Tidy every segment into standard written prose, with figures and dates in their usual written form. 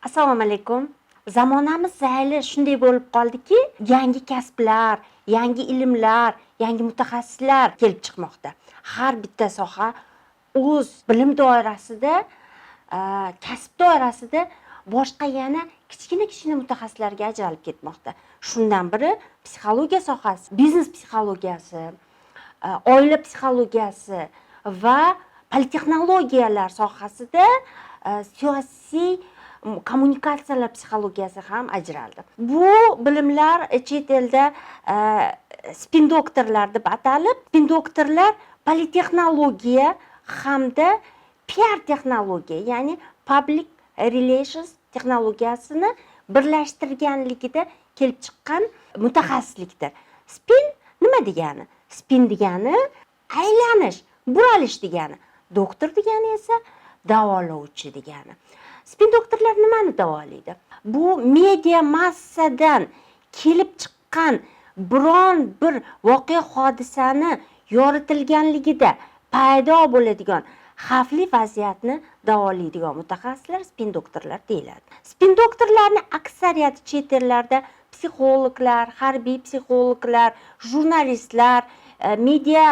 Assalomu alaykum. Zamonamiz zayli shunday bo'lib qoldiki, yangi kasblar, yangi ilmlar, yangi mutaxassislar kelib chiqmoqda. Har bitta soha o'z bilim doirasida, kasb doirasida boshqa yana kichkina mutaxassislarga ajralib ketmoqda. Shundan biri psixologiya sohasi, biznes psixologiyasi, oila psixologiyasi va politexnologiyalar sohasida siyosiy kommunikatsiyalar psixologiyasi ham ajraldi. Bu bilimlar chet elda spin doktorlar deb atalib, spin doktorlar politexnologiya hamda PR texnologiya, ya'ni public relations texnologiyasini birlashtirganligida kelib chiqqan mutaxassislikdir. Spin nima degani? Spin degani aylanish, buralish degani. Doktor degani esa davolovchi degani. Spin doktorlar nimani davolaydi? Bu media massadan kelib chiqqan biron bir voqea hodisani yoritilganligida paydo bo'ladigan xavfli vaziyatni davolaydigan mutaxassislar spin doktorlar deyiladi. Spin doktorlarning aksariyati chet ellarda psixologlar, harbiy psixologlar, jurnalistlar, media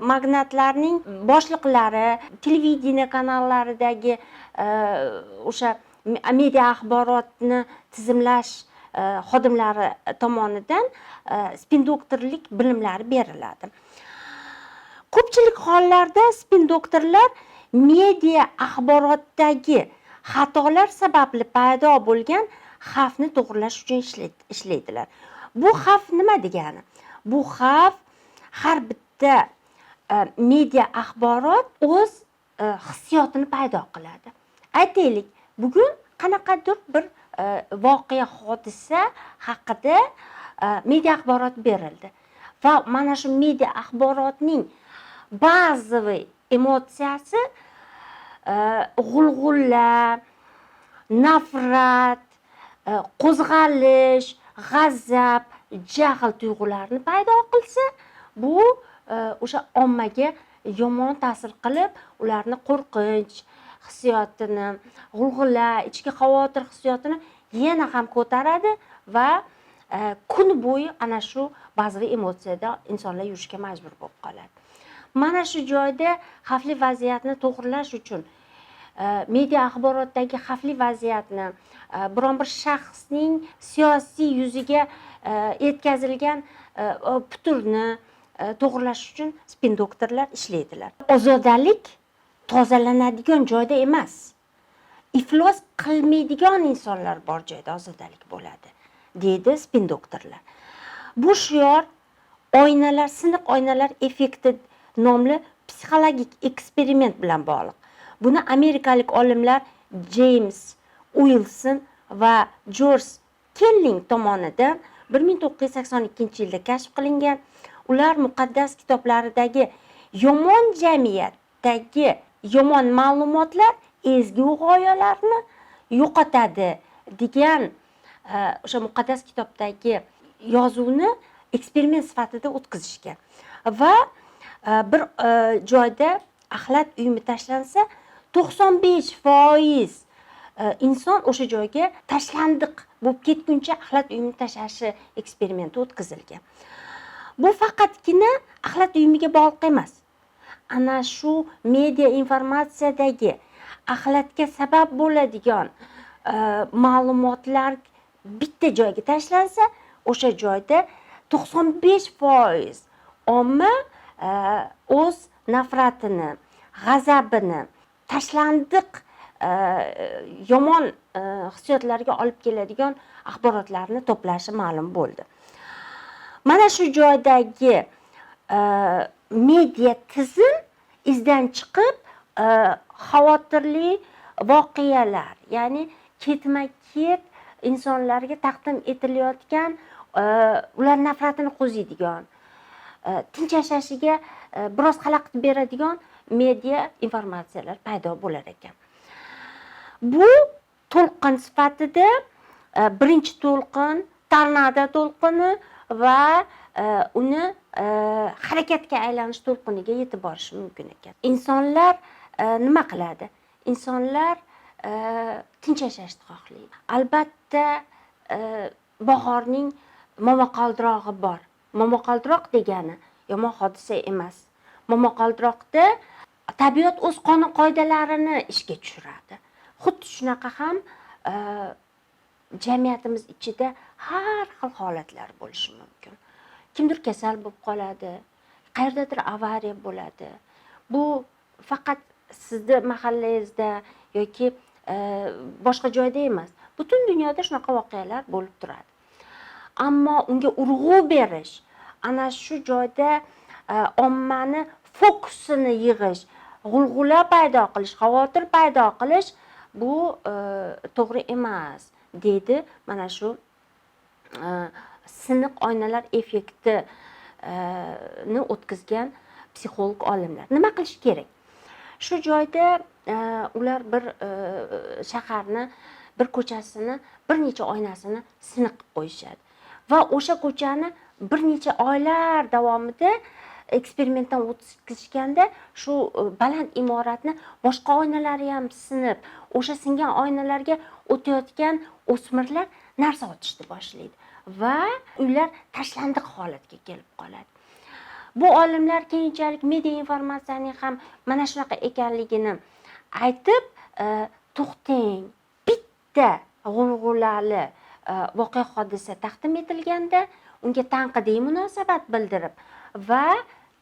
magnatlarning boshliqlari, televideniya kanallaridagi o'sha media axborotni tizimlash xodimlari tomonidan spin doktorlik bilimlari beriladi. Ko'pchilik hollarda spin doktorlar media axborotdagi xatolar sababli paydo bo'lgan xavfni to'g'rilash uchun ishlaydilar. Bu xavf nima degani? Bu xavf har bitta media axborot o'z hissiyotini paydo qiladi. Aytaylik, bugun qanaqadir bir voqea hodisa haqida media axborot berildi va mana shu media axborotning bazaviy emotsiyasi g'ulg'ula, nafrat, qo'zg'alish, g'azab, jahl tuyg'ularini paydo qilsa, bu o'sha ommaga yomon ta'sir qilib, ularni qo'rqinch hissiyotini, g'ulg'ula, ichki xavotir hissiyotini yana ham ko'taradi va kun bo'yi ana shu bazaviy emotsiyada insonlar yurishga majbur bo'lib qoladi. Mana shu joyda xavfli vaziyatni to'g'rilash uchun media axborotdagi xavfli vaziyatni, biron bir shaxsning siyosiy yuziga yetkazilgan puturni to'g'rilash uchun spin doktorlar ishlaydilar. Ozodalik tozalanadigan joyda emas, iflos qilmaydigan insonlar bor joyda ozodalik bo'ladi, deydi spin doktorlar. Bu shior oynalar, siniq oynalar effekti nomli psixologik eksperiment bilan bog'liq. Buni amerikalik olimlar James Wilson va George Kelling tomonidan 1982-yilda kashf qilingan. Ular muqaddas kitoblaridagi yomon jamiyatdagi yomon ma'lumotlar ezgu g'oyalarni yo'qotadi degan o'sha muqaddas kitobdagi yozuvni eksperiment sifatida o'tkazishgan va bir joyda axlat uyumi tashlansa 95% inson o'sha joyga tashlandiq bo'lib ketguncha axlat uyumi tashlashi eksperimenti o'tkazilgan. Bu faqatgina axlat uyumiga bog'liq emas. Ana shu media informatsiyadagi axlatga sabab bo'ladigan ma'lumotlar bitta joyga tashlansa, o'sha joyda 95% omma o'z nafratini, g'azabini, tashlandiq yomon hissiyotlarga olib keladigan axborotlarni to'plashi ma'lum bo'ldi. Mana shu joydagi media tizim izdan chiqib, xavotirli voqealar, ya'ni ketma-ket insonlarga taqdim etilayotgan, ular nafratini qo'ziydigan, tinch yashashiga biroz xalaqit beradigan media informatsiyalar paydo bo'lar ekan. Bu to'lqin sifatida birinchi to'lqin, tornado to'lqini va uni harakatga aylanish to'lqiniga yetib borishi mumkin ekan. Insonlar nima qiladi? Insonlar tinch yashashni xohlaydi. Albatta bahorning momaqaldirog'i bor. Momaqaldiroq degani yomon hodisa emas. Momaqaldiroqda tabiat o'z qonun qoidalarini ishga tushiradi. Xuddi shunaqa ham jamiyatimiz ichida har xil holatlar bo'lishi mumkin. Kimdir kasal bo'lib qoladi, qayerdadir avariya bo'ladi. Bu faqat sizni mahallangizda yoki boshqa joyda emas. Butun dunyoda shunaqa voqealar bo'lib turadi. Ammo unga urg'u berish, ana shu joyda ommani fokusini yig'ish, g'ulg'ula paydo qilish, xavotir paydo qilish bu to'g'ri emas, deydi mana shu siniq oynalar effektini o'tkazgan psixolog olimlar. Nima qilish kerak? Shu joyda ular bir shaharni, bir ko'chasini, bir necha oynasini siniq qilib qo'yishadi. Va o'sha ko'chani bir necha oylar davomida eksperimentdan o'tkazishganda shu baland imoratni boshqa oynalari ham sinib, o'sha singan oynalarga o'tayotgan o'smirlar narsa otishni boshlaydi va uylar tashlandiq holatga kelib qoladi. Bu olimlar keyinchalik media informatsiyaning ham mana shunaqa ekanligini aytib, to'xtang, bitta g'ulg'ulali voqea hodisa taqdim etilganda unga tanqidiy munosabat bildirib va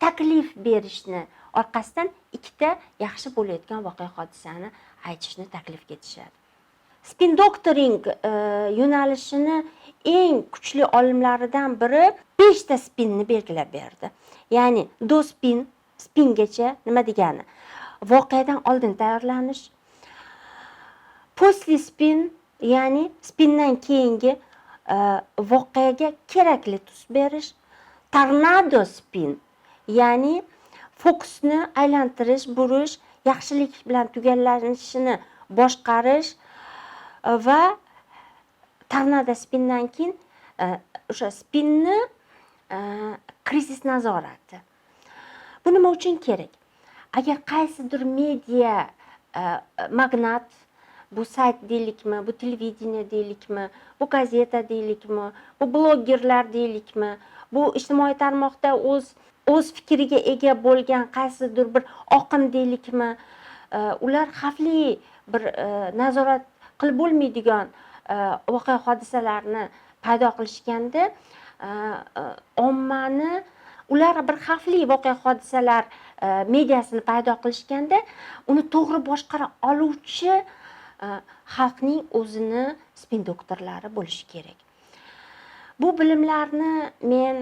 taklif berishni orqasidan ikkita yaxshi bo'layotgan voqea hodisani aytishni taklif etishadi. Spin doctoring yo'nalishini eng kuchli olimlaridan biri 5 ta spinni belgilab berdi. Ya'ni dospin, spingacha nima degani? Voqeadan oldin tayyorlanish. Posli spin, ya'ni spindan keyingi voqeaga kerakli tus berish. Tornado spin, ya'ni fokusni aylantirish, burish, yaxshilik bilan tugallanishini boshqarish va tornado spindan keyin o'sha spinni krizis nazorati. Bu nima uchun kerak? Agar qaysidir media magnat, bu sayt deylikmi, bu televideniya deylikmi, bu gazeta deylikmi, bu blogerlar deylikmi, bu ijtimoiy tarmoqda o'z fikriga ega bo'lgan qaysidir bir oqim deylikmi, ular xavfli bir nazorat qilib bo'lmaydigan voqea hodisalarni paydo qilishganda ommani ular bir xavfli voqea hodisalar mediasini paydo qilishganda uni to'g'ri boshqara oluvchi xalqning o'zini spin doktorlari bo'lishi kerak. Bu bilimlarni men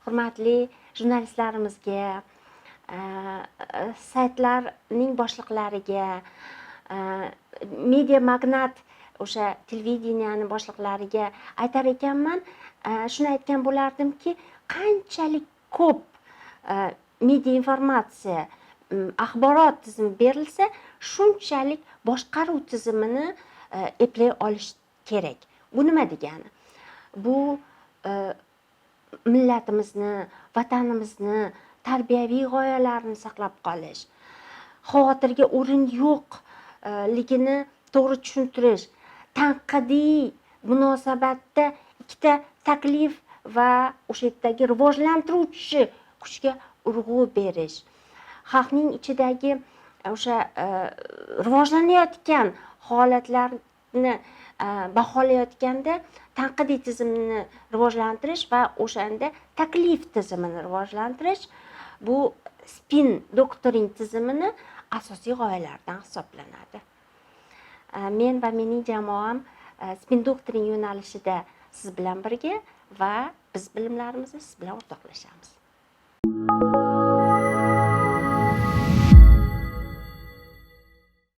hurmatli jurnalistlarimizga, saytlarning boshliqlariga, media magnat o'sha televideniyani boshliqlariga aytar ekanman. Shuni aytgan bo'lardimki, qanchalik ko'p media informatsiya, axborot tizimi berilsa, shunchalik boshqaruv tizimini eplay olish kerak. Bu nima degani? Bu millatimizni, vatanimizni tarbiyaviy g'oyalarini saqlab qolish, xavotirga o'rin yo'qligini to'g'ri tushuntirish, tanqidiy munosabatda ikkita taklif va o'sha yerdagi rivojlantiruvchi kuchga urg'u berish, xalqning ichidagi o'sha rivojlanayotgan holatlarni baholayotganda tanqidiy tizimni rivojlantirish va o'shanda taklif tizimini rivojlantirish bu spin doktoring tizimini asosiy g'oyalaridan hisoblanadi. Men va mening jamoam spin doktoring yo'nalishida siz bilan birga va biz bilimlarimizni siz bilan o'rtoqlashamiz.